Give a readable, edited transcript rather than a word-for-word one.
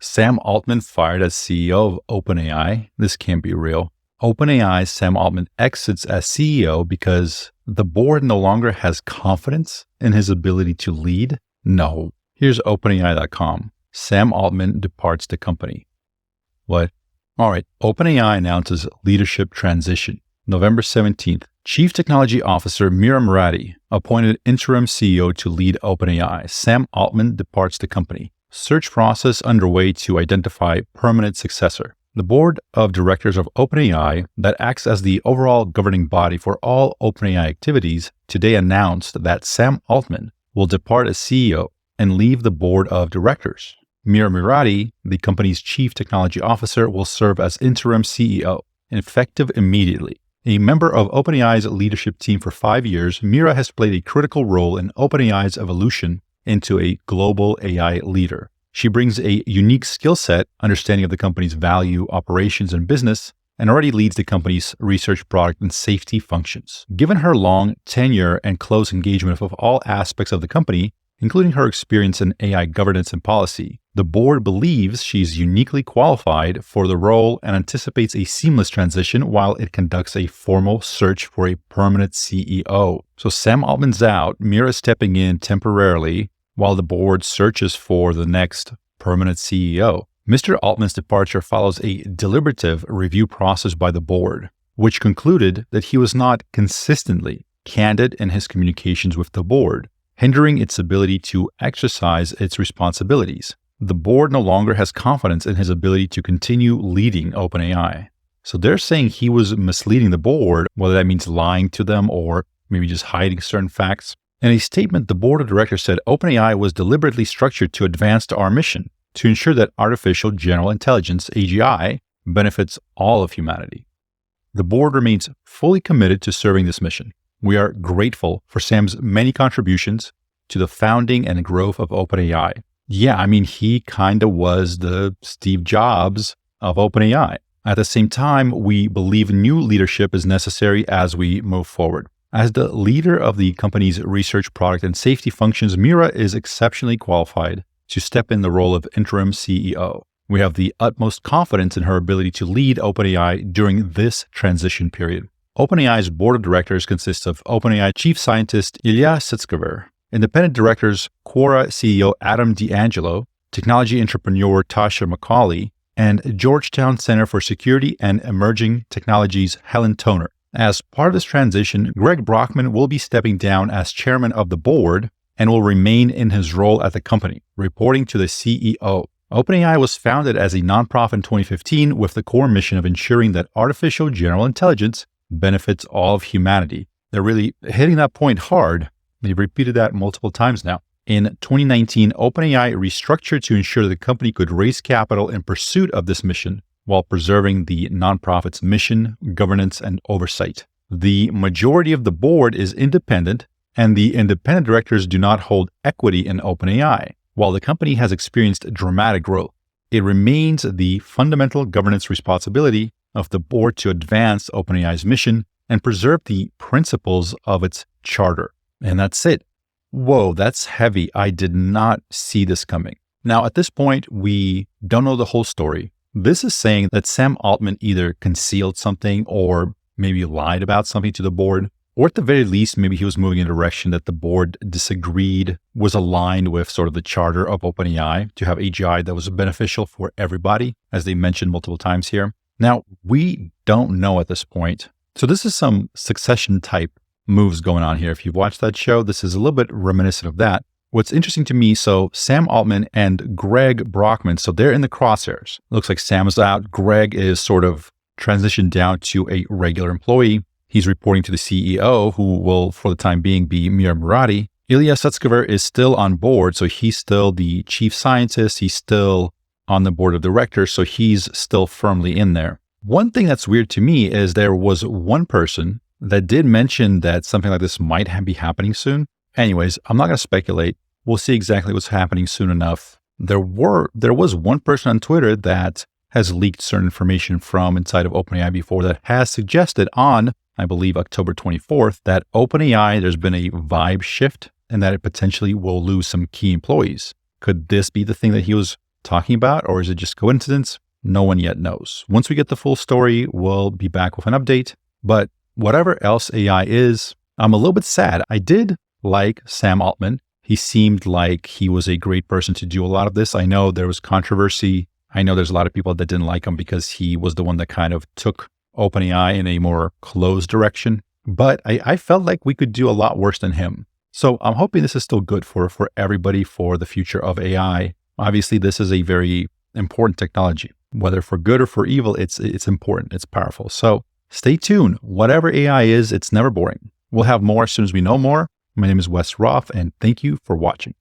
Sam Altman fired as CEO of Openai. This can't be real. OpenAI's Sam Altman exits as CEO because the board no longer has confidence in his ability to lead? No. Here's OpenAI.com. Sam Altman departs the company. What? All right. OpenAI announces leadership transition. November 17th. Chief Technology Officer Mira Murati appointed interim CEO to lead OpenAI. Sam Altman departs the company. Search process underway to identify permanent successor. The board of directors of OpenAI, that acts as the overall governing body for all OpenAI activities, today announced that Sam Altman will depart as CEO and leave the board of directors. Mira Murati, the company's chief technology officer, will serve as interim CEO, effective immediately. A member of OpenAI's leadership team for 5 years, Mira has played a critical role in OpenAI's evolution into a global AI leader. She brings a unique skill set, understanding of the company's value, operations, and business, and already leads the company's research, product, and safety functions. Given her long tenure and close engagement of all aspects of the company, including her experience in AI governance and policy, the board believes she's uniquely qualified for the role and anticipates a seamless transition while it conducts a formal search for a permanent CEO. So Sam Altman's out, Mira stepping in temporarily while the board searches for the next permanent CEO. Mr. Altman's departure follows a deliberative review process by the board, which concluded that he was not consistently candid in his communications with the board, hindering its ability to exercise its responsibilities. The board no longer has confidence in his ability to continue leading OpenAI. So they're saying he was misleading the board, whether that means lying to them or maybe just hiding certain facts. In a statement, the board of directors said OpenAI was deliberately structured to advance our mission to ensure that artificial general intelligence, AGI, benefits all of humanity. The board remains fully committed to serving this mission. We are grateful for Sam's many contributions to the founding and growth of OpenAI. Yeah, I mean, he kind of was the Steve Jobs of OpenAI. At the same time, we believe new leadership is necessary as we move forward. As the leader of the company's research, product, and safety functions, Mira is exceptionally qualified to step in the role of interim CEO. We have the utmost confidence in her ability to lead OpenAI during this transition period. OpenAI's board of directors consists of OpenAI chief scientist Ilya Sutskever, independent directors Quora CEO Adam D'Angelo, technology entrepreneur Tasha McCauley, and Georgetown Center for Security and Emerging Technologies Helen Toner. As part of this transition, Greg Brockman will be stepping down as chairman of the board and will remain in his role at the company, reporting to the CEO. OpenAI was founded as a nonprofit in 2015 with the core mission of ensuring that artificial general intelligence benefits all of humanity. They're really hitting that point hard. They've repeated that multiple times now. In 2019, OpenAI restructured to ensure the company could raise capital in pursuit of this mission while preserving the nonprofit's mission, governance, and oversight. The majority of the board is independent, and the independent directors do not hold equity in OpenAI. While the company has experienced dramatic growth, it remains the fundamental governance responsibility of the board to advance OpenAI's mission and preserve the principles of its charter. And that's it. Whoa, that's heavy. I did not see this coming. Now, at this point, we don't know the whole story. This is saying that Sam Altman either concealed something or maybe lied about something to the board, or at the very least, maybe he was moving in a direction that the board disagreed was aligned with sort of the charter of OpenAI to have AGI that was beneficial for everybody, as they mentioned multiple times here. Now, we don't know at this point. So this is some Succession type moves going on here. If you've watched that show, this is a little bit reminiscent of that. What's interesting to me, so Sam Altman and Greg Brockman, so they're in the crosshairs. Looks like Sam's out. Greg is sort of transitioned down to a regular employee. He's reporting to the CEO, who will, for the time being, be Mira Murati. Ilya Sutskever is still on board, so he's still the chief scientist. He's still on the board of directors, so he's still firmly in there. One thing that's weird to me is there was one person that did mention that something like this might be happening soon. Anyways, I'm not going to speculate. We'll see exactly what's happening soon enough. There was one person on Twitter that has leaked certain information from inside of OpenAI before that has suggested on, I believe, October 24th, that OpenAI, there's been a vibe shift and that it potentially will lose some key employees. Could this be the thing that he was talking about, or is it just coincidence? No one yet knows. Once we get the full story, we'll be back with an update. But whatever else AI is, I'm a little bit sad. I did like Sam Altman. He seemed like he was a great person to do a lot of this. I know there was controversy. I know there's a lot of people that didn't like him because he was the one that kind of took OpenAI in a more closed direction. But I felt like we could do a lot worse than him. So I'm hoping this is still good for everybody for the future of AI. Obviously, this is a very important technology. Whether for good or for evil, it's important. It's powerful. So stay tuned. Whatever AI is, it's never boring. We'll have more as soon as we know more. My name is Wes Roth, and thank you for watching.